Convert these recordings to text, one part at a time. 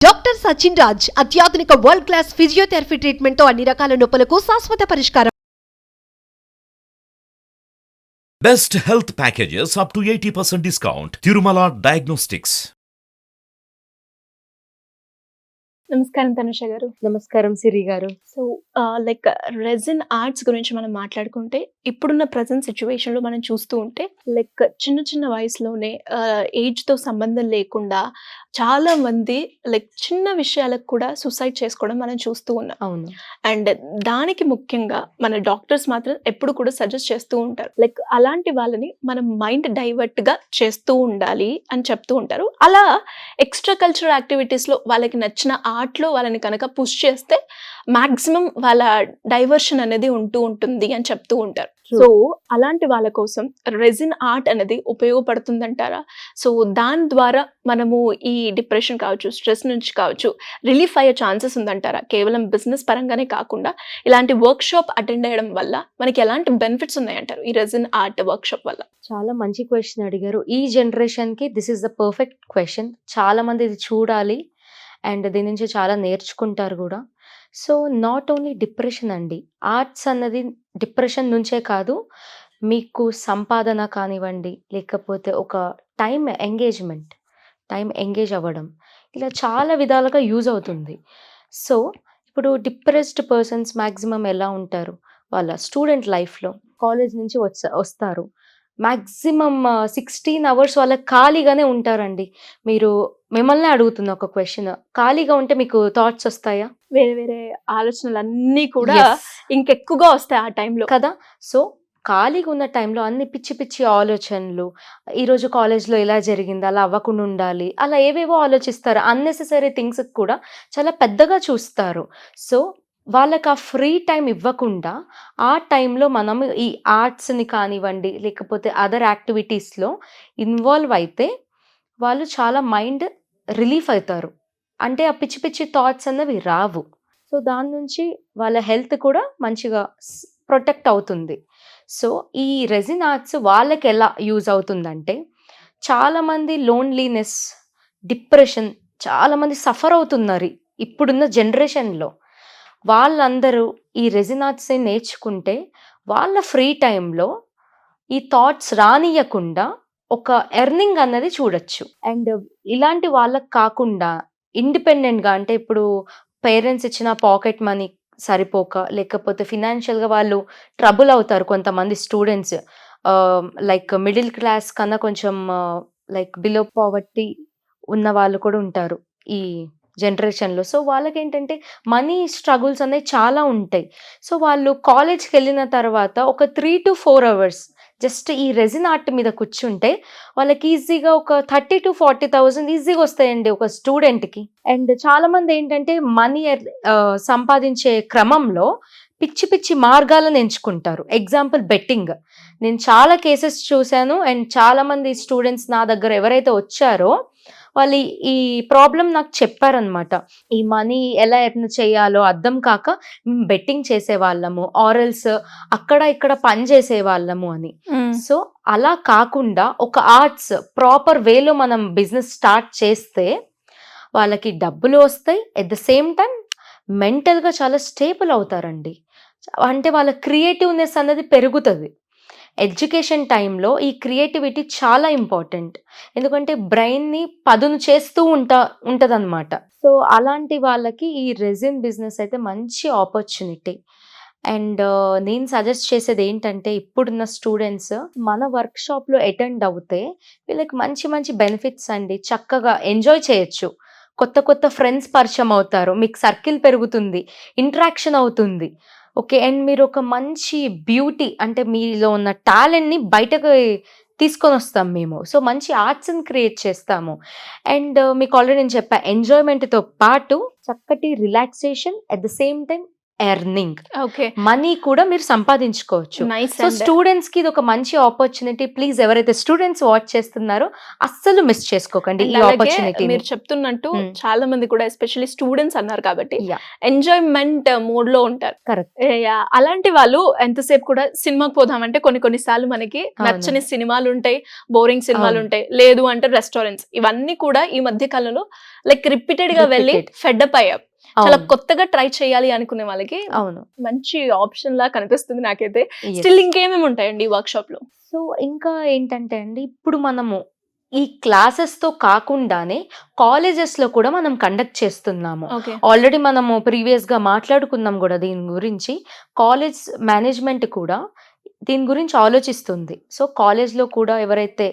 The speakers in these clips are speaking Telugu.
డాక్టర్ సచిన్ రాజ్ అత్యాధునిక వరల్డ్ క్లాస్ ఫిజియోథెరపీ ట్రీట్మెంట్ తో అన్ని రకాల నొప్పులకు శాశ్వత పరిష్కారం. Best health packages up to 80% discount. Tirumala Diagnostics. నమస్కారం తనుష గారు. నమస్కారం సిరి గారు. సో లైక్ రెజిన్ ఆర్ట్స్ గురించి మనం మాట్లాడుకుంటే ఇప్పుడున్న ప్రజెంట్ సిచ్యువేషన్లో మనం చూస్తూ ఉంటే లైక్ చిన్న చిన్న వయసులోనే ఏజ్తో సంబంధం లేకుండా చాలా మంది లైక్ చిన్న విషయాలకు కూడా సూసైడ్ చేసుకోవడం మనం చూస్తూ ఉన్నాం. అవును. అండ్ దానికి ముఖ్యంగా మన డాక్టర్స్ మాత్రం ఎప్పుడు కూడా సజెస్ట్ చేస్తూ ఉంటారు లైక్ అలాంటి వాళ్ళని మనం మైండ్ డైవర్ట్ గా చేస్తూ ఉండాలి అని చెప్తూ ఉంటారు. అలా ఎక్స్ట్రా కల్చరల్ యాక్టివిటీస్ లో వాళ్ళకి నచ్చిన ఆర్ట్ లో వాళ్ళని కనుక పుష్ చేస్తే మాక్సిమం వాళ్ళ డైవర్షన్ అనేది ఉంటూ ఉంటుంది అని చెప్తూ ఉంటారు. సో అలాంటి వాళ్ళ కోసం రెజిన్ ఆర్ట్ అనేది ఉపయోగపడుతుందంటారా? సో దాని ద్వారా మనము ఈ డిప్రెషన్ కావచ్చు, స్ట్రెస్ నుంచి కావచ్చు రిలీఫ్ అయ్యే ఛాన్సెస్ ఉందంటారా? కేవలం బిజినెస్ పరంగానే కాకుండా ఇలాంటి వర్క్ షాప్ అటెండ్ అయ్యడం వల్ల మనకి ఎలాంటి బెనిఫిట్స్ ఉన్నాయంటారు ఈ రెజిన్ ఆర్ట్ వర్క్ షాప్ వల్ల? చాలా మంచి క్వశ్చన్ అడిగారు. ఈ జనరేషన్ కి this is the perfect question. చాలా మంది ఇది చూడాలి అండ్ దీని నుంచి చాలా నేర్చుకుంటారు కూడా. సో నాట్ ఓన్లీ డిప్రెషన్ అండి, ఆర్ట్స్ అన్నది డిప్రెషన్ నుంచే కాదు, మీకు సంపాదన కానివ్వండి, లేకపోతే ఒక టైం ఎంగేజ్ అవ్వడం, ఇలా చాలా విధాలుగా యూజ్ అవుతుంది. సో ఇప్పుడు డిప్రెస్డ్ పర్సన్స్ మ్యాక్సిమం ఎలా ఉంటారు, వాళ్ళ స్టూడెంట్ లైఫ్లో కాలేజ్ నుంచి వస్తారు, మ్యాక్సిమం 16 hours వాళ్ళకి ఖాళీగానే ఉంటారండి. మిమ్మల్ని అడుగుతున్న ఒక క్వశ్చన్, ఖాళీగా ఉంటే మీకు థాట్స్ వస్తాయా? వేరే వేరే ఆలోచనలు అన్నీ కూడా Yes. ఇంకెక్కువగా వస్తాయి ఆ టైంలో కదా. సో ఖాళీగా ఉన్న టైంలో అన్ని పిచ్చి పిచ్చి ఆలోచనలు, ఈరోజు కాలేజ్లో ఇలా జరిగింది, అలా అవ్వకుండా ఉండాలి, అలా ఏవేవో ఆలోచిస్తారు. అన్నెసెసరీ థింగ్స్ కూడా చాలా పెద్దగా చూస్తారు. సో వాళ్ళకి ఆ ఫ్రీ టైం ఇవ్వకుండా ఆ టైంలో మనం ఈ ఆర్ట్స్ని కానివ్వండి, లేకపోతే అదర్ యాక్టివిటీస్లో ఇన్వాల్వ్ అయితే వాళ్ళు చాలా మైండ్ రిలీఫ్ అవుతారు. అంటే ఆ పిచ్చి పిచ్చి థాట్స్ అన్నవి రావు. సో దాని నుంచి వాళ్ళ హెల్త్ కూడా మంచిగా ప్రొటెక్ట్ అవుతుంది. సో ఈ రెజిన్ ఆర్ట్స్ వాళ్ళకి ఎలా యూజ్ అవుతుందంటే, చాలామంది లోన్లీనెస్, డిప్రెషన్, చాలామంది సఫర్ అవుతున్నారు ఇప్పుడున్న జనరేషన్లో. వాళ్ళందరూ ఈ రెజిన్ ఆర్ట్స్ని నేర్చుకుంటే వాళ్ళ ఫ్రీ టైంలో ఈ థాట్స్ రానియకుండా ఒక ఎర్నింగ్ అన్నది చూడొచ్చు. అండ్ ఇలాంటి వాళ్ళకి కాకుండా ఇండిపెండెంట్గా, అంటే ఇప్పుడు పేరెంట్స్ ఇచ్చిన పాకెట్ మనీ సరిపోక, లేకపోతే ఫినాన్షియల్గా వాళ్ళు ట్రబుల్ అవుతారు కొంతమంది స్టూడెంట్స్, లైక్ మిడిల్ క్లాస్ కన్నా కొంచెం లైక్ బిలో పావర్టీ ఉన్న వాళ్ళు కూడా ఉంటారు ఈ జనరేషన్లో. సో వాళ్ళకి ఏంటంటే మనీ స్ట్రగుల్స్ అనేవి చాలా ఉంటాయి. సో వాళ్ళు కాలేజ్కి వెళ్ళిన తర్వాత ఒక 3 to 4 hours జస్ట్ ఈ రెజిన్ ఆర్ట్ మీద కూర్చుంటే వాళ్ళకి ఈజీగా ఒక 30,000 to 40,000 ఈజీగా వస్తాయండి ఒక స్టూడెంట్కి. అండ్ చాలామంది ఏంటంటే మనీ సంపాదించే క్రమంలో పిచ్చి పిచ్చి మార్గాలను ఎంచుకుంటారు. Example betting. నేను చాలా కేసెస్ చూశాను. అండ్ చాలామంది స్టూడెంట్స్ నా దగ్గర ఎవరైతే వచ్చారో వాళ్ళు ఈ ప్రాబ్లం నాకు చెప్పారనమాట. ఈ మనీ ఎలా ఎర్న్ చేయాలో అర్థం కాక బెట్టింగ్ చేసేవాళ్ళము, ఆరల్స్ అక్కడ ఇక్కడ పని చేసేవాళ్ళము అని. సో అలా కాకుండా ఒక ఆర్ట్స్ ప్రాపర్ వేలో మనం బిజినెస్ స్టార్ట్ చేస్తే వాళ్ళకి డబ్బులు వస్తాయి, ఎట్ ద సేమ్ టైం మెంటల్గా చాలా స్టేబుల్ అవుతారండి. అంటే వాళ్ళ క్రియేటివ్నెస్ అనేది పెరుగుతుంది. ఎడ్యుకేషన్ టైంలో ఈ క్రియేటివిటీ చాలా ఇంపార్టెంట్, ఎందుకంటే బ్రెయిన్ని పదును చేస్తూ ఉంటుందన్నమాట. సో అలాంటి వాళ్ళకి ఈ రెజిన్ బిజినెస్ అయితే మంచి ఆపర్చునిటీ. అండ్ నేను సజెస్ట్ చేసేది ఏంటంటే, ఇప్పుడున్న స్టూడెంట్స్ మన వర్క్షాప్లో అటెండ్ అవుతే వీళ్ళకి మంచి మంచి బెనిఫిట్స్ అండి. చక్కగా ఎంజాయ్ చేయొచ్చు, కొత్త కొత్త ఫ్రెండ్స్ పరిచయం అవుతారు, మీకు సర్కిల్ పెరుగుతుంది, ఇంటరాక్షన్ అవుతుంది. ఓకే. అండ్ మీరు ఒక మంచి బ్యూటీ, అంటే మీలో ఉన్న టాలెంట్ని బయటకు తీసుకొని వస్తాం మేము. సో మంచి ఆర్ట్స్ని క్రియేట్ చేస్తాము. అండ్ మీకు ఆల్రెడీ నేను చెప్పా, ఎంజాయ్మెంట్తో పాటు చక్కటి relaxation, at the same time earning. Okay. Money కూడా మీరు సంపాదించుకోవచ్చు. నైస్. సో స్టూడెంట్స్ కి ఇది ఒక మంచి ఆపర్చునిటీ. ప్లీజ్ ఎవరైతే స్టూడెంట్స్ వాచ్ చేస్తున్నారో అస్సలు మిస్ చేసుకోకండి ఈ ఆపర్చునిటీ. మీరు చెప్తున్నట్టు చాలా మంది కూడా ఎస్పెషల్లీ స్టూడెంట్స్ అన్నారు కాబట్టి Yeah. ఎంజాయ్మెంట్ మోడ్ లో ఉంటారు. కరెక్ట్. అలాంటి వాళ్ళు ఎంతసేపు కూడా సినిమాకి పోదామంటే కొన్నిసార్లు మనకి నచ్చని సినిమాలు ఉంటాయి, బోరింగ్ సినిమాలు ఉంటాయి, లేదు అంటే రెస్టారెంట్స్. ఇవన్నీ కూడా ఈ మధ్య కాలంలో లైక్ రిపీటెడ్ గా వెళ్ళి ఫెడ్అప్ అయ్యాం. చాలా కొత్తగా ట్రై చేయాలి అనుకునే వాళ్ళకి అవును, మంచి ఆప్షన్ లా కనిపిస్తుంది నాకైతే. స్టిల్ ఇంకేమేమి ఉంటాయండి ఈ వర్క్ షాప్ లో? సో ఇంకా ఏంటంటే అండి, ఇప్పుడు మనము ఈ క్లాసెస్ తో కాకుండానే కాలేజెస్ లో కూడా మనం కండక్ట్ చేస్తున్నాము. ఓకే. ఆల్రెడీ మనము ప్రీవియస్ గా మాట్లాడుకున్నాం కూడా దీని గురించి. కాలేజ్ మేనేజ్మెంట్ కూడా దీని గురించి ఆలోచిస్తుంది. సో కాలేజ్ లో కూడా ఎవరైతే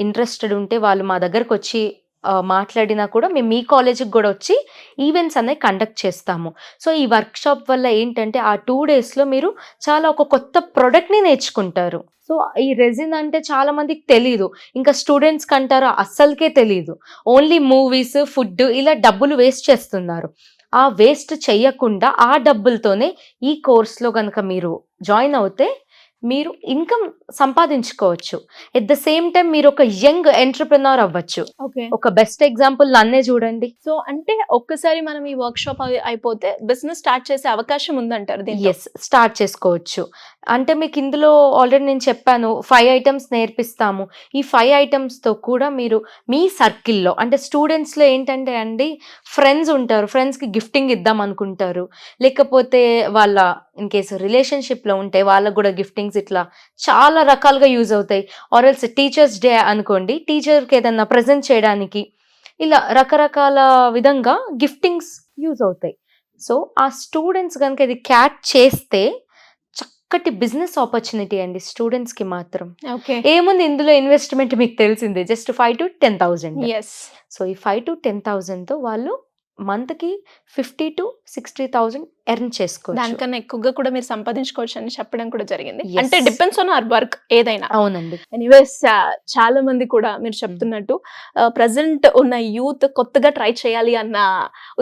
ఇంట్రెస్టెడ్ ఉంటే వాళ్ళు మా దగ్గరకు వచ్చి మాట్లాడినా కూడా మేము మీ కాలేజ్కి కూడా వచ్చి ఈవెంట్స్ అనేవి కండక్ట్ చేస్తాము. సో ఈ వర్క్ షాప్ వల్ల ఏంటంటే ఆ 2 days లో మీరు చాలా ఒక కొత్త ప్రోడక్ట్ని నేర్చుకుంటారు. సో ఈ రెజిన్ అంటే చాలా మందికి తెలీదు, ఇంకా స్టూడెంట్స్ కంటారా అస్సలకే తెలీదు. ఓన్లీ మూవీస్, ఫుడ్ ఇలా డబ్బులు వేస్ట్ చేస్తున్నారు. ఆ వేస్ట్ చెయ్యకుండా ఆ డబ్బులతోనే ఈ కోర్స్లో కనుక మీరు జాయిన్ అవుతే మీరు ఇన్కమ్ సంపాదించుకోవచ్చు. ఎట్ ద సేమ్ టైం మీరు ఒక యంగ్ ఎంటర్‌ప్రెన్యూర్ అవ్వచ్చు. ఓకే. ఒక బెస్ట్ ఎగ్జాంపుల్ నన్నే చూడండి. సో అంటే ఒక్కసారి మనం ఈ వర్క్ షాప్ అయిపోతే బిజినెస్ స్టార్ట్ చేసే అవకాశం ఉందంటారు దీంట్లో? ఎస్, స్టార్ట్ చేసుకోవచ్చు. అంటే మీకు ఇందులో ఆల్రెడీ నేను చెప్పాను 5 items నేర్పిస్తాము. ఈ 5 items తో కూడా మీరు మీ సర్కిల్లో అంటే స్టూడెంట్స్లో ఏంటంటే అండి, ఫ్రెండ్స్ ఉంటారు, ఫ్రెండ్స్కి గిఫ్టింగ్ ఇద్దాం అనుకుంటారు, లేకపోతే వాళ్ళ ఇన్ కేసు రిలేషన్షిప్లో ఉంటే వాళ్ళకు కూడా గిఫ్టింగ్స్ ఇట్లా చాలా రకాలుగా యూజ్ అవుతాయి. ఆర్ఎల్స్ టీచర్స్ డే అనుకోండి, టీచర్కి ఏదన్నా ప్రజెంట్ చేయడానికి ఇలా రకరకాల విధంగా గిఫ్టింగ్స్ యూజ్ అవుతాయి. సో ఆ స్టూడెంట్స్ కనుక ఇది క్యాచ్ చేస్తే చక్కటి బిజినెస్ ఆపర్చునిటీ అండి స్టూడెంట్స్కి మాత్రం. ఓకే. ఏముంది ఇందులో ఇన్వెస్ట్మెంట్ మీకు తెలిసిందే, జస్ట్ 5 to 10,000. ఎస్. సో ఈ 5 to 10,000తో వాళ్ళు మంత్కి 50 to 60,000 ఎర్న్ చేసుకోవచ్చు. దానికన్నా ఎక్కువగా కూడా మీరు సంపాదించుకోవచ్చు అని చెప్పడం కూడా జరిగింది. Yes. అంటే డిపెండ్స్ ఆన్ అవర్ వర్క్ ఏదైనా. అవునండి. ఎనీవేస్ చాలా మంది కూడా మీరు చెప్తున్నట్టు ప్రజెంట్ ఉన్న యూత్ కొత్తగా ట్రై చేయాలి అన్న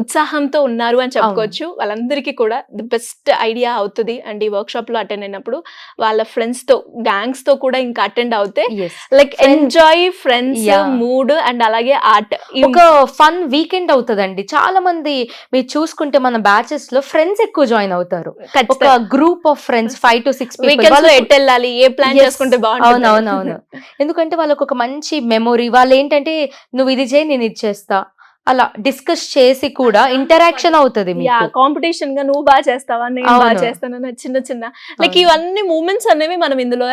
ఉత్సాహంతో ఉన్నారు అని చెప్పుకోవచ్చు. వాళ్ళందరికీ కూడా ది బెస్ట్ ఐడియా అవుతుంది. అండ్ ఈ వర్క్ షాప్ లో అటెండ్ అయినప్పుడు వాళ్ళ ఫ్రెండ్స్ తో, గ్యాంగ్స్ తో కూడా ఇంకా అటెండ్ అవుతే Yes. Like enjoy friends, Yeah. Mood and అలాగే ఆర్ట్. ఒక ఫన్ వీకెండ్ అవుతుందండి. చాలా మంది మీరు చూసుకుంటే మన బ్యాచెస్ లో ఫ్రెండ్స్ ఎక్కువ జాయిన్ అవుతారు. ఒక group of friends 5 to 6 weekends లో ఎట్ వెళ్ళాలి, ఏ ప్లాన్ Yes. చేసుకుంటే బాగుంటుంది. అవునవునవును. ఎందుకంటే వాళ్ళకు ఒక మంచి మెమొరీ. వాళ్ళు ఏంటంటే నువ్వు ఇది చేయి నేను ఇది చేస్తా అలా డిస్కస్ చేసి కూడా ఇంటరాక్షన్ అవుతుంది మీకు. కాంపిటీషన్ గా నువ్వు బాగా చేస్తావా, నేను బాగా అవును. చేస్తానన్న చిన్న చిన్న లైక్ అవును. ఇవన్నీ మూమెంట్స్ అనేవి మనం ఇందులో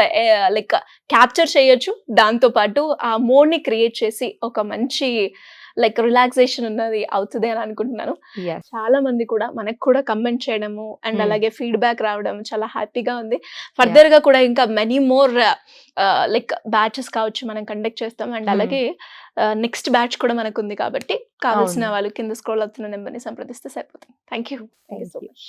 లైక్ క్యాప్చర్ చేయొచ్చు. దాంతో పాటు ఆ మోడ్ ని క్రియేట్ చేసి ఒక మంచి లైక్ రిలాక్సేషన్ ఉన్నది అవుతుంది అని అనుకుంటున్నాను. Yes. చాలా మంది కూడా మనకు కూడా కమెంట్ చేయడము అండ్ Hmm. అలాగే ఫీడ్బ్యాక్ రావడం చాలా హ్యాపీగా ఉంది. ఫర్దర్ గా కూడా ఇంకా మెనీ మోర్ లైక్ బ్యాచెస్ కావచ్చు మనం కండక్ట్ చేస్తాం. And Hmm. అలాగే నెక్స్ట్ బ్యాచ్ కూడా మనకు ఉంది కాబట్టి కావాల్సిన అవును. వాళ్ళు కింద స్క్రోల్ అవుతున్న నెంబర్ని సంప్రదిస్తే సరిపోతుంది. Thank you so Thank you. Much.